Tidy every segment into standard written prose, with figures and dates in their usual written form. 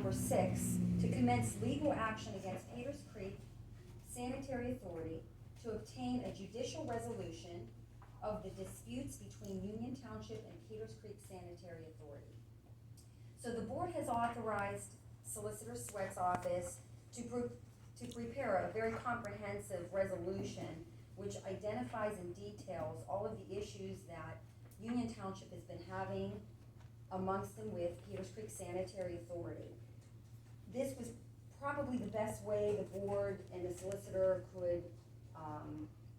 number 6, to commence legal action against Peters Creek Sanitary Authority to obtain a judicial resolution of the disputes between Union Township and Peters Creek Sanitary Authority. So the board has authorized Solicitor Sweat's office to prepare a very comprehensive resolution which identifies and details all of the issues that Union Township has been having amongst and with Peters Creek Sanitary Authority. This was probably the best way the board and the solicitor could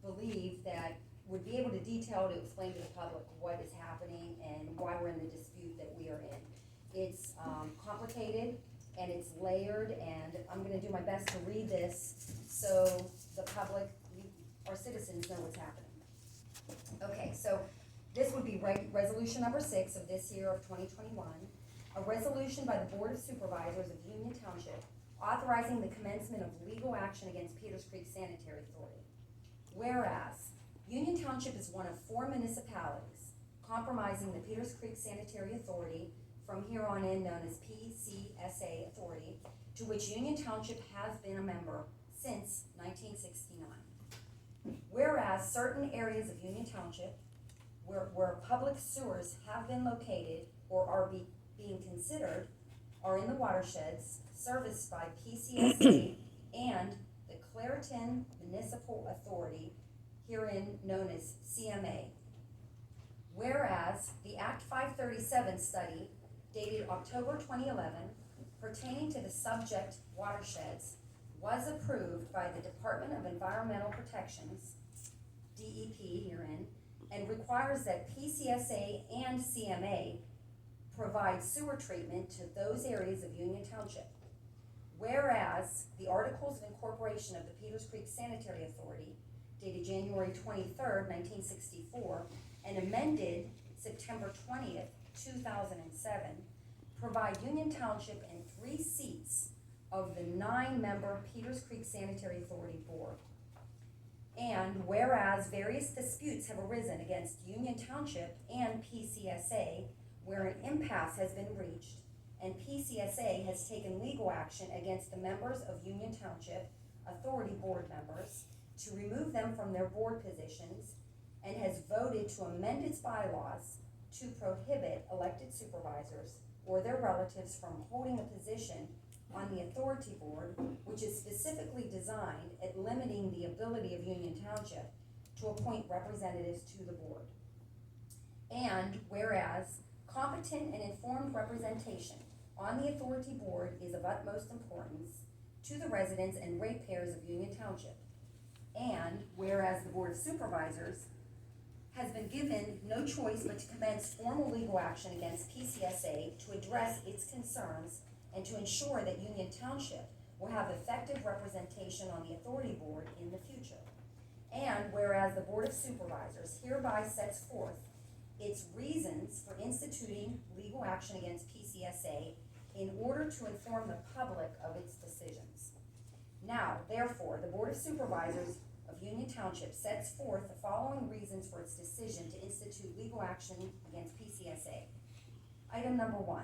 believe that would be able to detail to explain to the public what is happening and why we're in the dispute that we are in. It's complicated and it's layered, and I'm going to do my best to read this so the public, our citizens, know what's happening. Okay, so this would be resolution number 6 of this year of 2021, a resolution by the Board of Supervisors of Union Township authorizing the commencement of legal action against Peters Creek Sanitary Authority. Whereas Union Township is one of 4 municipalities comprising the Peters Creek Sanitary Authority, from here on in known as PCSA Authority, to which Union Township has been a member since 1969. Whereas certain areas of Union Township where public sewers have been located or are being considered are in the watersheds serviced by PCSA and the Clairton Municipal Authority, herein known as CMA. Whereas the Act 537 study dated October 2011 pertaining to the subject watersheds was approved by the Department of Environmental Protection's DEP herein, and requires that PCSA and CMA provide sewer treatment to those areas of Union Township. Whereas the Articles of Incorporation of the Peters Creek Sanitary Authority, dated January 23rd, 1964, and amended September 20th, 2007, provide Union Township and 3 seats of the 9-member Peters Creek Sanitary Authority Board. And whereas various disputes have arisen against Union Township and PCSA where an impasse has been reached, and PCSA has taken legal action against the members of Union Township Authority Board members to remove them from their board positions, and has voted to amend its bylaws to prohibit elected supervisors or their relatives from holding a position on the authority board, which is specifically designed at limiting the ability of Union Township to appoint representatives to the board. And whereas competent and informed representation on the authority board is of utmost importance to the residents and ratepayers of Union Township. And whereas the Board of Supervisors has been given no choice but to commence formal legal action against PCSA to address its concerns and to ensure that Union Township will have effective representation on the authority board in the future. And whereas the Board of Supervisors hereby sets forth its reasons for instituting legal action against PCSA in order to inform the public of its decisions. Now, therefore, the Board of Supervisors of Union Township sets forth the following reasons for its decision to institute legal action against PCSA. Item number 1.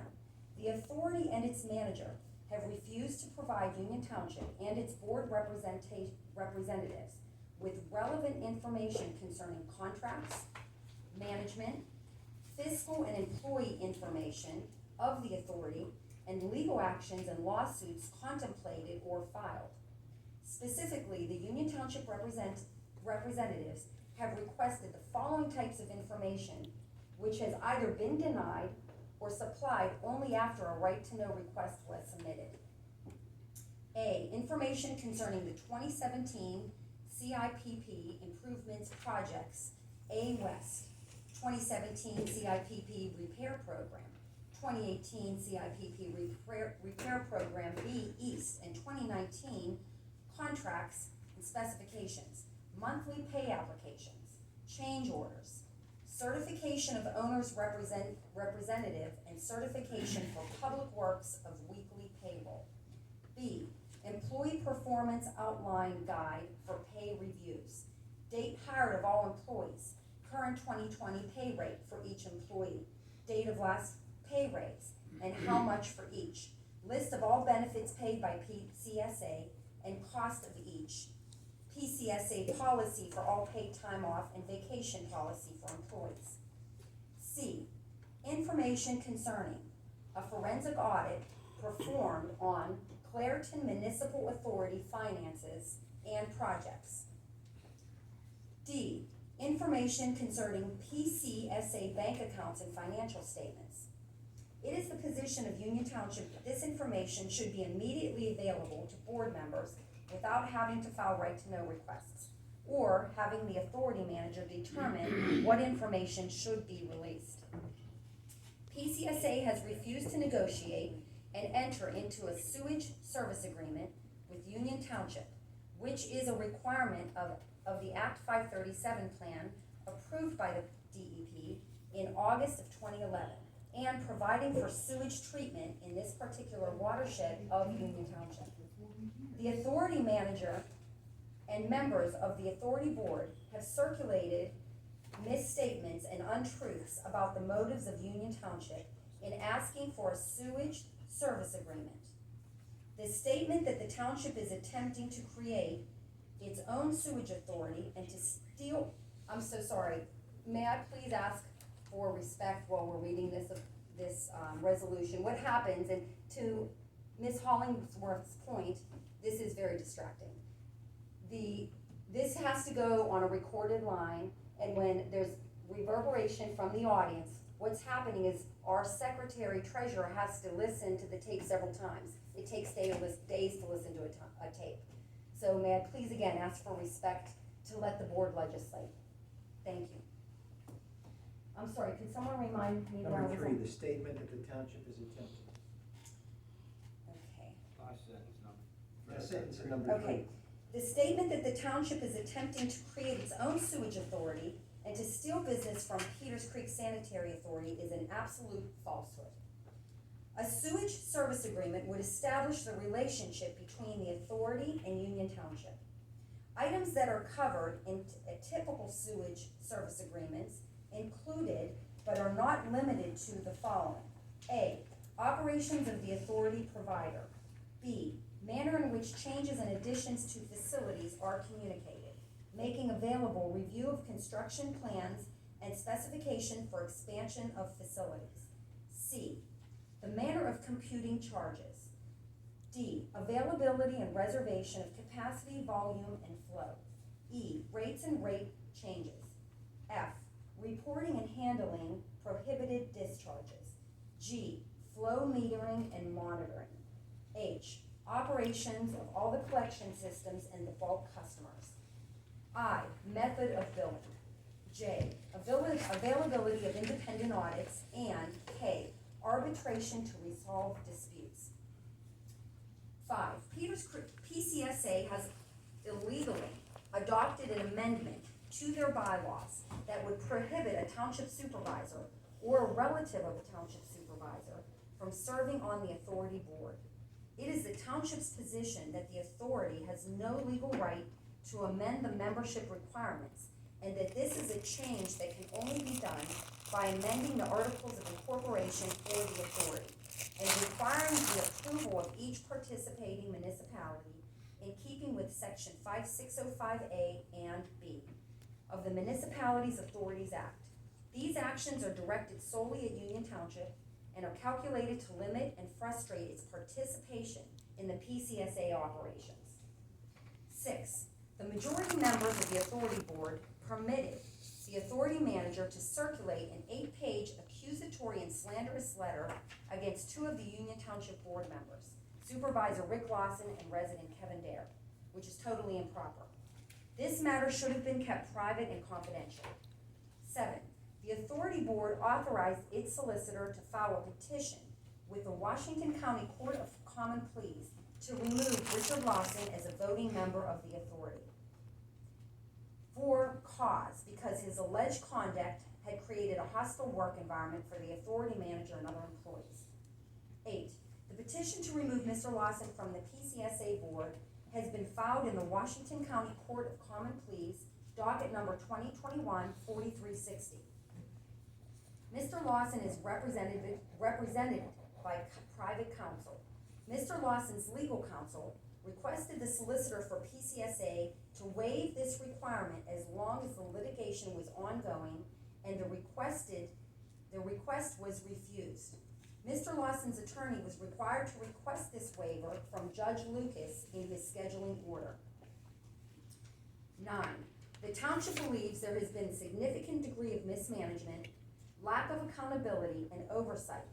The authority and its manager have refused to provide Union Township and its board representatives with relevant information concerning contracts, management, fiscal and employee information of the authority, and legal actions and lawsuits contemplated or filed. Specifically, the Union Township representatives have requested the following types of information, which has either been denied or supplied only after a right-to-know request was submitted. A, information concerning the 2017 CIPP improvements projects, A West, 2017 CIPP repair program, 2018 CIPP repair program B East, and 2019 contracts and specifications, monthly pay applications, change orders, certification of owner's representative, and certification for public works of weekly payroll. B, employee performance outline guide for pay reviews, date hired of all employees, current 2020 pay rate for each employee, date of last pay raise, and how much for each, list of all benefits paid by PCSA and cost of each, PCSA policy for all paid time off and vacation policy for employees. C, information concerning a forensic audit performed on Clairton Municipal Authority finances and projects. D, information concerning PCSA bank accounts and financial statements. It is the position of Union Township that this information should be immediately available to board members without having to file right-to-know requests, or having the authority manager determine what information should be released. PCSA has refused to negotiate and enter into a sewage service agreement with Union Township, which is a requirement of the Act 537 plan approved by the DEP in August of 2011, and providing for sewage treatment in this particular watershed of Union Township. The authority manager and members of the authority board have circulated misstatements and untruths about the motives of Union Township in asking for a sewage service agreement. The statement that the township is attempting to create its own sewage authority and to steal, I'm so sorry, may I please ask for respect while we're reading this resolution? What happens, and to Ms. Hollingsworth's point, this is very distracting. This has to go on a recorded line, and when there's reverberation from the audience, what's happening is our secretary treasurer has to listen to the tape several times. It takes days to listen to a tape. So may I please again ask for respect to let the board legislate. Thank you. I'm sorry, can someone remind me? Number 3, the statement that the township is attempting. Okay. Last sentence, number. Last sentence in number 3. Okay. The statement that the township is attempting to create its own sewage authority and to steal business from Peters Creek Sanitary Authority is an absolute falsehood. A sewage service agreement would establish the relationship between the authority and Union Township. Items that are covered in typical sewage service agreements included, but are not limited to, the following. A, operations of the authority provider. B, manner in which changes and additions to facilities are communicated, making available review of construction plans and specification for expansion of facilities. C, the manner of computing charges. D, availability and reservation of capacity, volume, and flow. E, rates and rate changes. F, reporting and handling prohibited discharges. G, flow metering and monitoring. H, operations of all the collection systems and the bulk customers. I, method of billing. J, availability of independent audits. And K, arbitration to resolve disputes. 5, PCSA has illegally adopted an amendment to their bylaws that would prohibit a township supervisor or a relative of a township supervisor from serving on the authority board. It is the township's position that the authority has no legal right to amend the membership requirements, and that this is a change that can only be done by amending the articles of incorporation for the authority and requiring the approval of each participating municipality in keeping with section 5605A and B of the Municipalities Authorities Act. These actions are directed solely at Union Township and are calculated to limit and frustrate its participation in the PCSA operations. 6, the majority members of the authority board permitted the authority manager to circulate an 8-page accusatory and slanderous letter against 2 of the Union Township board members, Supervisor Rick Lawson and resident Kevin Dare, which is totally improper. This matter should have been kept private and confidential. 7, the authority board authorized its solicitor to file a petition with the Washington County Court of Common Pleas to remove Richard Lawson as a voting member of the authority. For cause, because his alleged conduct had created a hostile work environment for the authority manager and other employees. 8, the petition to remove Mr. Lawson from the PCSA board has been filed in the Washington County Court of Common Pleas, docket number 2021-4360. Mr. Lawson is represented by private counsel. Mr. Lawson's legal counsel requested the solicitor for PCSA to waive this requirement as long as the litigation was ongoing and the request was refused. Mr. Lawson's attorney was required to request this waiver from Judge Lucas in his scheduling order. 9. The township believes there has been a significant degree of mismanagement, lack of accountability, and oversight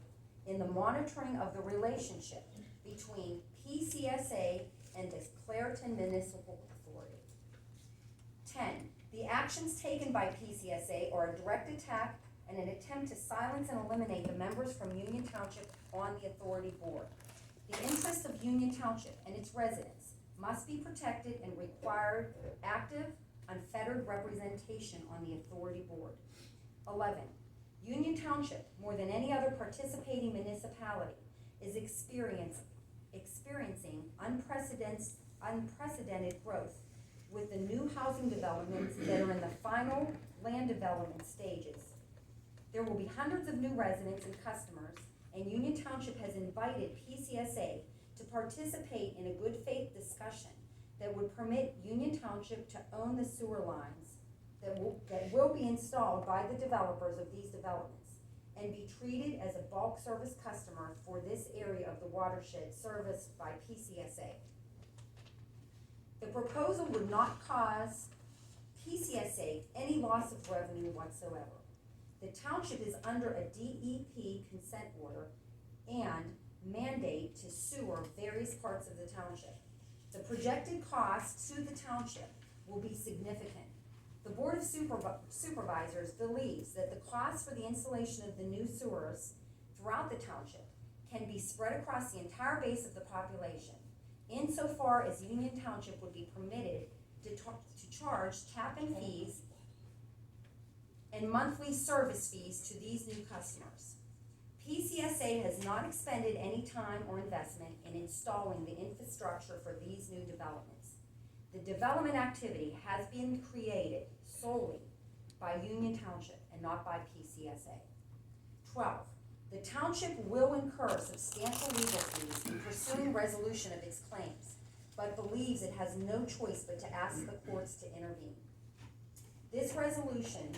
in the monitoring of the relationship between PCSA and the Clairton Municipal Authority. 10. The actions taken by PCSA are a direct attack and an attempt to silence and eliminate the members from Union Township on the authority board. The interests of Union Township and its residents must be protected and require active, unfettered representation on the authority board. 11. Union Township, more than any other participating municipality, is experiencing unprecedented growth with the new housing developments that are in the final land development stages. There will be hundreds of new residents and customers, and Union Township has invited PCSA to participate in a good faith discussion that would permit Union Township to own the sewer lines that will be installed by the developers of these developments and be treated as a bulk service customer for this area of the watershed serviced by PCSA. The proposal would not cause PCSA any loss of revenue whatsoever. The township is under a DEP consent order and mandate to sewer various parts of the township. The projected cost to the township will be significant. The Board of Supervisors believes that the cost for the installation of the new sewers throughout the township can be spread across the entire base of the population, insofar as Union Township would be permitted to charge tap-in fees and monthly service fees to these new customers. PCSA has not expended any time or investment in installing the infrastructure for these new developments. The development activity has been created solely by Union Township and not by PCSA. 12. The township will incur substantial legal fees in pursuing resolution of its claims, but believes it has no choice but to ask the courts to intervene. This resolution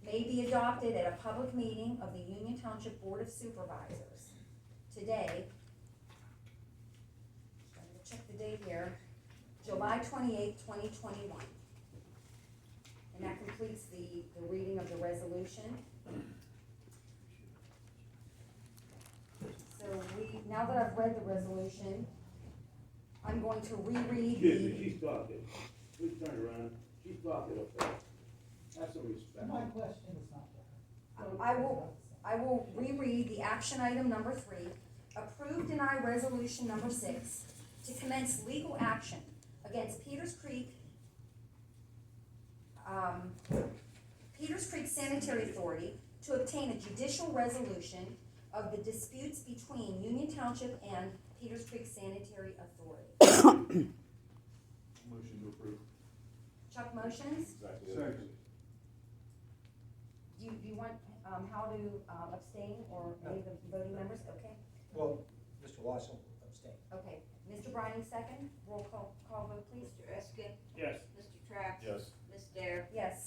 may be adopted at a public meeting of the Union Township Board of Supervisors today. I'm going to check the date here. July 28, 2021. And that completes the reading of the resolution. So now that I've read the resolution, I'm going to reread Excuse me, she's talking. Please turn around. She's talking up there. Have some respect. My question is not for her. I will reread the action item number 3, approve, deny resolution number 6, to commence legal action against Peters Creek Sanitary Authority to obtain a judicial resolution of the disputes between Union Township and Peters Creek Sanitary Authority. Motion to approve. Chuck motions. Second. Do you want how to abstain or any of the voting members? Okay. Well, Mr. Lawson abstained. Okay. Mr. Brining, second. Roll call vote, please. Mr. Eskin? Yes. Mr. Trapp? Yes. Ms. Dare? Yes.